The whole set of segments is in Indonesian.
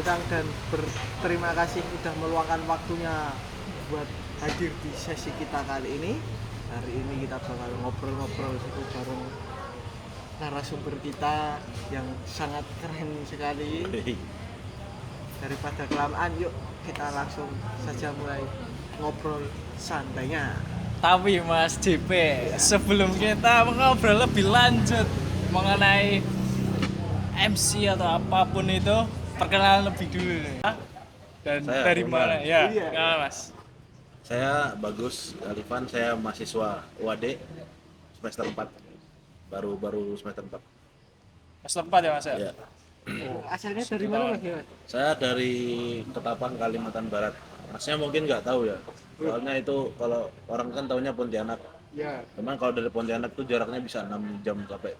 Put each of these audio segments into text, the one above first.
datang dan berterima kasih sudah meluangkan waktunya buat hadir di sesi kita kali ini. Hari ini kita bakal ngobrol-ngobrol bareng narasumber kita yang sangat keren sekali. Daripada kelamaan, yuk kita langsung saja mulai ngobrol santainya. Tapi Mas JP, sebelum kita mengobrol lebih lanjut mengenai MC atau apapun itu, perkenalan lebih dulu nih. Dan Saya dari Ronald. mana? Ya, Iya. kenal Mas. Saya Bagus Alifan, saya mahasiswa UAD semester 4. Baru semester 4. Mas tempat ya Mas ya? Ya. Asalnya dari mana Mas? Saya dari Ketapang, Kalimantan Barat. Masnya mungkin nggak tahu ya. Soalnya itu kalau orang kan taunya Pontianak. Ya, Cuman kalau dari Pontianak tuh jaraknya bisa 6 jam sampai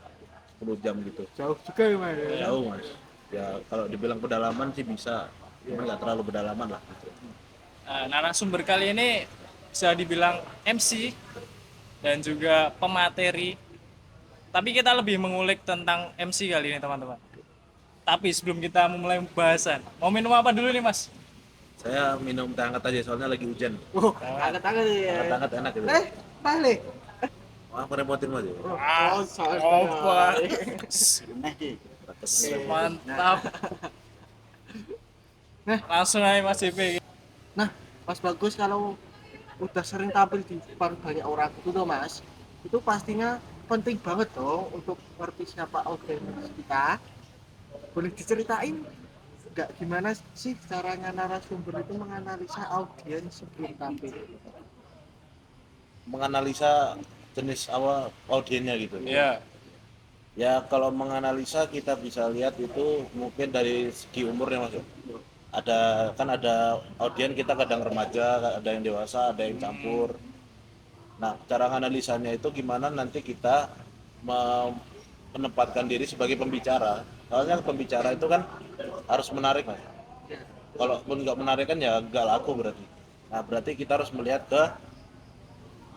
10 jam gitu. jauh juga ya Mas. Jauh, Mas. Ya kalau dibilang pedalaman sih bisa. Cuman nggak terlalu pedalaman lah gitu. Nah, narasumber kali ini bisa dibilang MC dan juga pemateri. Tapi kita lebih mengulik tentang MC kali ini teman-teman. Tapi sebelum kita memulai pembahasan, mau minum apa dulu nih Mas? Saya minum teh hangat aja soalnya lagi hujan. Oh, angkat-angkat ya. Hangat-hangat enak gitu. Balik. Wah, merepotin Mas. Oh, soal Opa. Mantap. Nah. Langsung aja Mas JP. Nah, Mas Bagus kalau udah sering tampil di depan banyak orang itu tuh Mas, itu pastinya penting banget dong untuk ngerti siapa audiens kita. Boleh diceritain nggak gimana sih caranya narasumber itu menganalisa audiens sebelum tampil? Menganalisa jenis awal audiennya gitu. Iya. Ya kalau menganalisa kita bisa lihat itu mungkin dari segi umurnya Mas. Ada audien kita kadang remaja, ada yang dewasa, ada yang campur. Nah, cara analisanya itu gimana nanti kita menempatkan diri sebagai pembicara. Soalnya pembicara itu kan harus menarik Mas. Kalau pun nggak menarik kan ya nggak laku berarti. Nah, berarti kita harus melihat ke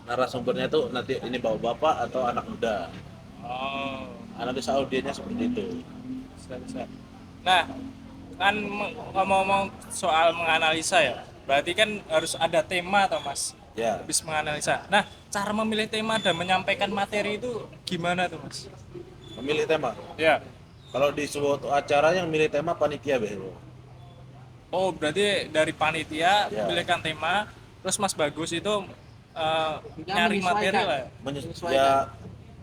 narasumbernya itu nanti ini bapak-bapak atau anak muda. Oh, Analisa audiennya seperti itu. bisa. Nah, kan ngomong-ngomong soal menganalisa ya. Berarti kan harus ada tema atau Mas? Ya, Habis menganalisa. Nah, cara memilih tema dan menyampaikan materi itu gimana tuh Mas? memilih tema. Ya. Kalau di suatu acara yang milih tema panitia biasanya. Oh, berarti dari panitia Ya. memilihkan tema, terus Mas Bagus itu nyari materi lah. Ya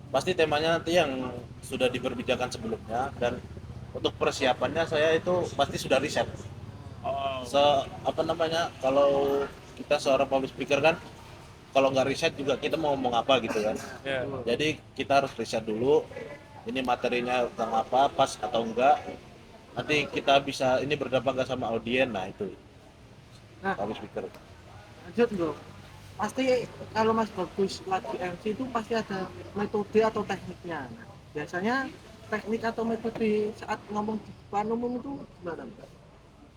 pasti temanya nanti yang sudah diperbicarakan sebelumnya dan untuk persiapannya saya itu pasti sudah riset. Oh, Kalau kita seorang public speaker kan kalau nggak riset juga kita mau ngomong apa gitu kan. ya. Jadi kita harus riset dulu ini materinya tentang apa, pas atau enggak. Nanti kita bisa ini berdampak nggak sama audien, nah itu Nah, public speaker. lanjut dong. Pasti kalau Mas Bagus lagi MC itu pasti ada metode atau tekniknya. Nah, biasanya teknik atau metode saat ngomong di depan umum itu gimana Mbak?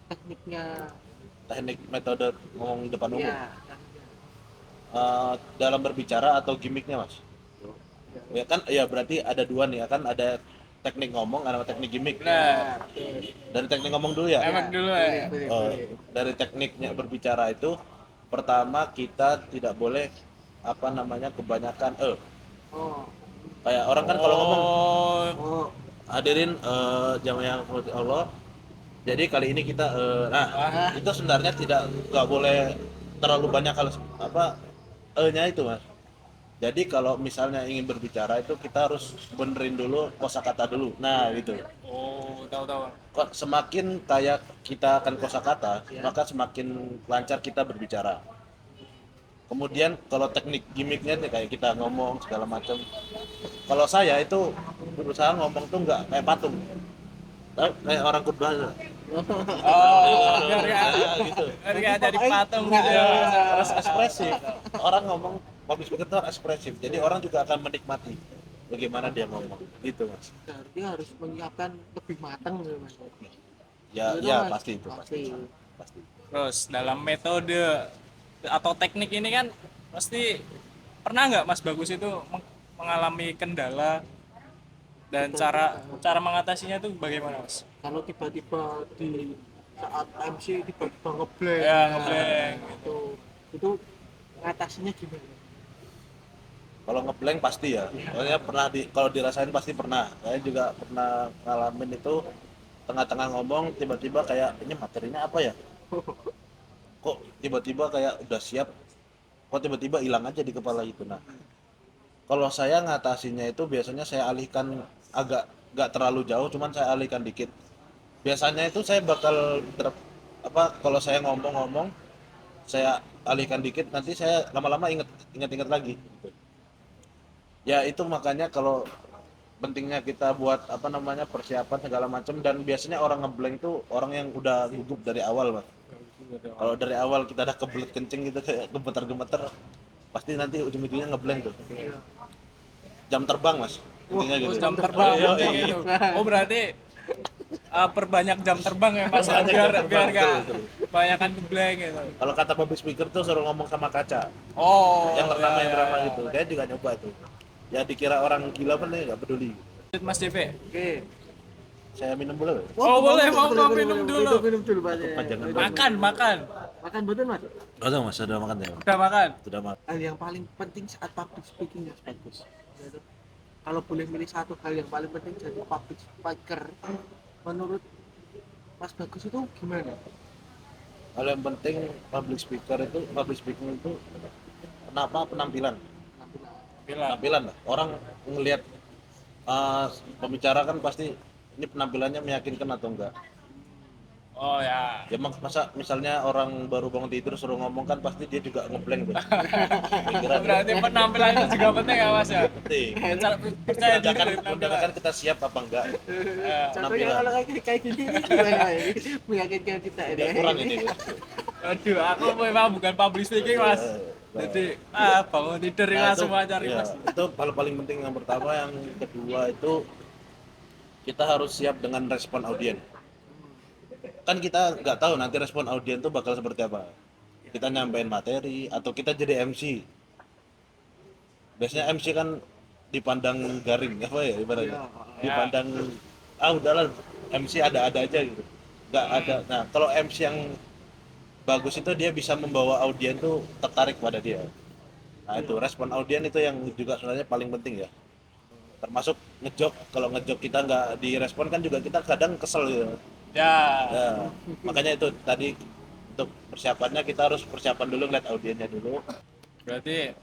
Tekniknya Teknik metode ngomong di depan umum. ya. Dalam berbicara atau gimmicknya Mas? Ya kan, ya berarti ada dua nih, kan ada teknik ngomong, ada teknik gimmick. Nah, Dari teknik ngomong dulu ya. emang dulu ya. Dari tekniknya berbicara itu, pertama kita tidak boleh kebanyakan Oh, kayak orang kan kalau ngomong oh, hadirin jamaah yang dirahmati Allah. Jadi kali ini kita itu sebenarnya nggak boleh terlalu banyak kalau nya itu Mas. Jadi kalau misalnya ingin berbicara itu kita harus benerin dulu kosakata dulu. Nah, gitu. Oh, tahu-tahu. Kok semakin kayak kita akan kosakata, maka semakin lancar kita berbicara. Kemudian kalau teknik gimmicknya nih kayak kita ngomong segala macam. Kalau saya itu berusaha ngomong tuh nggak kayak patung. Kayak orang khutbah. Oh, Gitu. biar jadi patung gitu ya. Harus ekspresif. Orang ngomong public speaker itu harus ekspresif. Jadi orang juga akan menikmati bagaimana dia ngomong. Gitu Mas. berarti harus menyiapkan lebih matang gitu Mas. Ya, Gitu, ya Mas. pasti itu pasti. Terus dalam metode atau teknik ini kan pasti pernah nggak Mas Bagus itu mengalami kendala dan cara mengatasinya itu bagaimana Mas? Kalau tiba-tiba di saat MC tiba-tiba ngeblank. Ya, ngeblank. Itu ngatasinya gimana? Kalau ngeblank pasti ya, soalnya pernah kalau dirasain pasti pernah. Saya juga pernah ngalamin itu tengah-tengah ngomong tiba-tiba kayak ini materinya apa ya? Kok tiba-tiba kayak udah siap, kok tiba-tiba hilang aja di kepala gitu. Nah, kalau saya ngatasinya itu biasanya saya alihkan agak nggak terlalu jauh, cuman saya alihkan dikit. Biasanya itu saya bakal kalau saya ngomong-ngomong, saya alihkan dikit, nanti saya lama-lama inget lagi. Ya itu makanya kalau pentingnya kita buat persiapan segala macam, dan biasanya orang ngeblank tuh orang yang udah gugup dari awal, Mas. Kalau dari awal kita udah kebelet kencing gitu kayak gemeter-gemeter, pasti nanti ujung-ujungnya ngeblank tuh. Jam terbang, Mas. Intinya gitu. Jam terbang Iya, penting iya. itu. Oh berarti perbanyak jam terbang ya Mas, Perbanyak biar jam terbang, nggak betul. kebanyakan ngeblank gitu. Kalau kata public speaker tuh suruh ngomong sama kaca. Oh, Yang pertama ya, yang ya, ramah ya. gitu. Saya juga nyoba tuh. Ya dikira orang gila pun nggak peduli. Mas DP. Oke. Saya minum dulu. Oh, boleh, mau minum dulu. Minum dulu Mas. Kepanjangan Makan. Makan betul Mas. Oh, Mas, sudah makan ya? Udah makan. Sudah makan. Hal yang paling penting saat public speaking ya bagus. Kalau boleh milih satu hal yang paling penting jadi public speaker, menurut Mas Bagus itu gimana? Hal yang penting public speaking itu kenapa penampilan Bilang. penampilan lah. Orang ngelihat pembicara kan pasti ini penampilannya meyakinkan atau enggak. Oh ya. Ya masa misalnya orang baru bangun tidur suruh ngomong kan pasti dia juga ngeblank tuh. Pikiran Berarti penampilan itu juga penting ya Mas ya. penting. Percaya diri dari Undangan penampilan. kita siap apa enggak? Ya. Contohnya kalau kayak gini ini gimana ini? Meyakinkan kita ini. Dia kurang ini. Aduh, aku memang bukan public speaking Mas. Jadi bangun tidur Nah, langsung aja ya, Mas. itu hal paling penting yang pertama. Yang kedua itu kita harus siap dengan respon audiens. Kan kita nggak tahu nanti respon audiens tuh bakal seperti apa. Kita nyampein materi atau kita jadi MC. Biasanya MC kan dipandang garing apa ya ibaratnya. Iya. Dipandang udahlah MC ada-ada aja gitu. Nggak ada. Nah, kalau MC yang bagus itu dia bisa membawa audiens tuh tertarik pada dia. Nah, itu respon audiens itu yang juga sebenarnya paling penting ya. Termasuk ngejok, kalau ngejok kita nggak direspon kan juga kita kadang kesel gitu. Ya. Ya, makanya itu tadi untuk persiapannya kita harus persiapan dulu, ngeliat audiensnya dulu. Berarti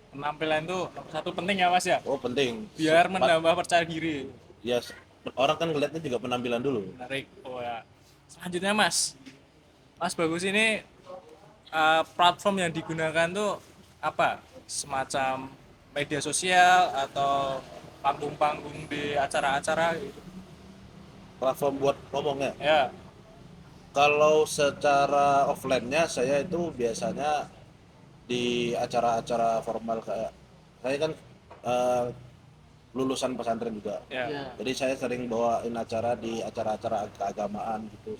penampilan itu satu penting ya Mas ya. Oh penting. Biar menambah percaya diri. Ya, orang kan ngeliatnya juga penampilan dulu. Menarik. Oh ya. Selanjutnya Mas Bagus ini platform yang digunakan tuh apa? Semacam media sosial atau panggung-panggung di acara-acara gitu. Platform buat ngomongnya. Ya. Kalau secara offline-nya saya itu biasanya di acara-acara formal, kayak saya kan lulusan pesantren juga. Ya. Jadi saya sering bawain acara di acara-acara keagamaan gitu.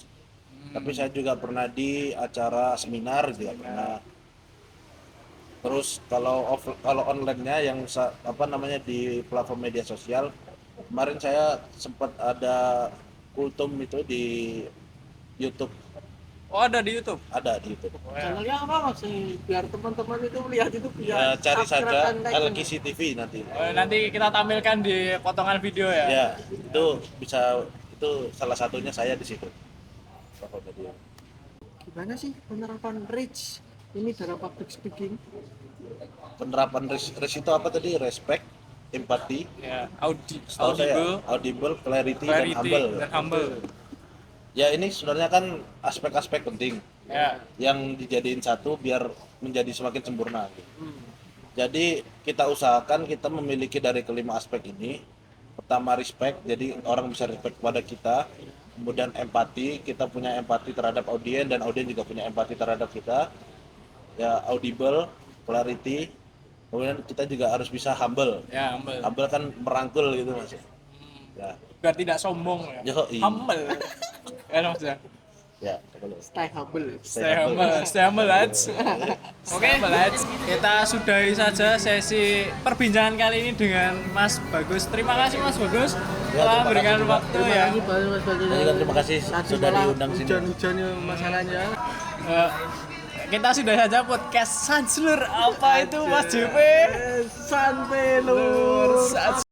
Tapi saya juga pernah di acara seminar juga pernah. Terus kalau online-nya yang di platform media sosial, kemarin saya sempat ada kultum itu di YouTube. Oh ada di YouTube. Ada di YouTube. Oh, ya. Channelnya apa Mas? Biar teman-teman itu melihat itu Ya, biar cari saja subscribe-an kayak LGC TV nanti. Oh, nanti kita tampilkan di potongan video ya. Ya, itu salah satunya saya di situ. Platform media. gimana sih penerapan REACH ini dalam public speaking? Penerapan REACH itu apa tadi? Respect, empati, Ya, setahu saya, audible, clarity, dan humble. Ya ini sebenarnya kan aspek-aspek penting Ya. yang dijadiin satu biar menjadi semakin sempurna. Jadi kita usahakan kita memiliki dari kelima aspek ini. Pertama respect, jadi orang bisa respect kepada kita. Kemudian empati, kita punya empati terhadap audiens dan audiens juga punya empati terhadap kita. Ya, audible, clarity. Kemudian kita juga harus bisa humble. Ya, humble. Humble kan merangkul gitu Mas. Ya, Biar tidak sombong ya. Yoi. Humble. Ya, Mas ya. ya, boleh. Stay humble. Stay humble lads. Oke, lads. Kita sudahi saja sesi perbincangan kali ini dengan Mas Bagus. Terima kasih Mas Bagus. Ya, telah terima memberikan kasih juga. waktu Terima ya. kasih banyak Mas Bagja. Saya juga terima kasih Tadi sudah malah diundang sini. hujan-hujannya masalahnya. Eh, kita sudah saja podcast Sanslur. Apa itu Mas JP? Santai lur.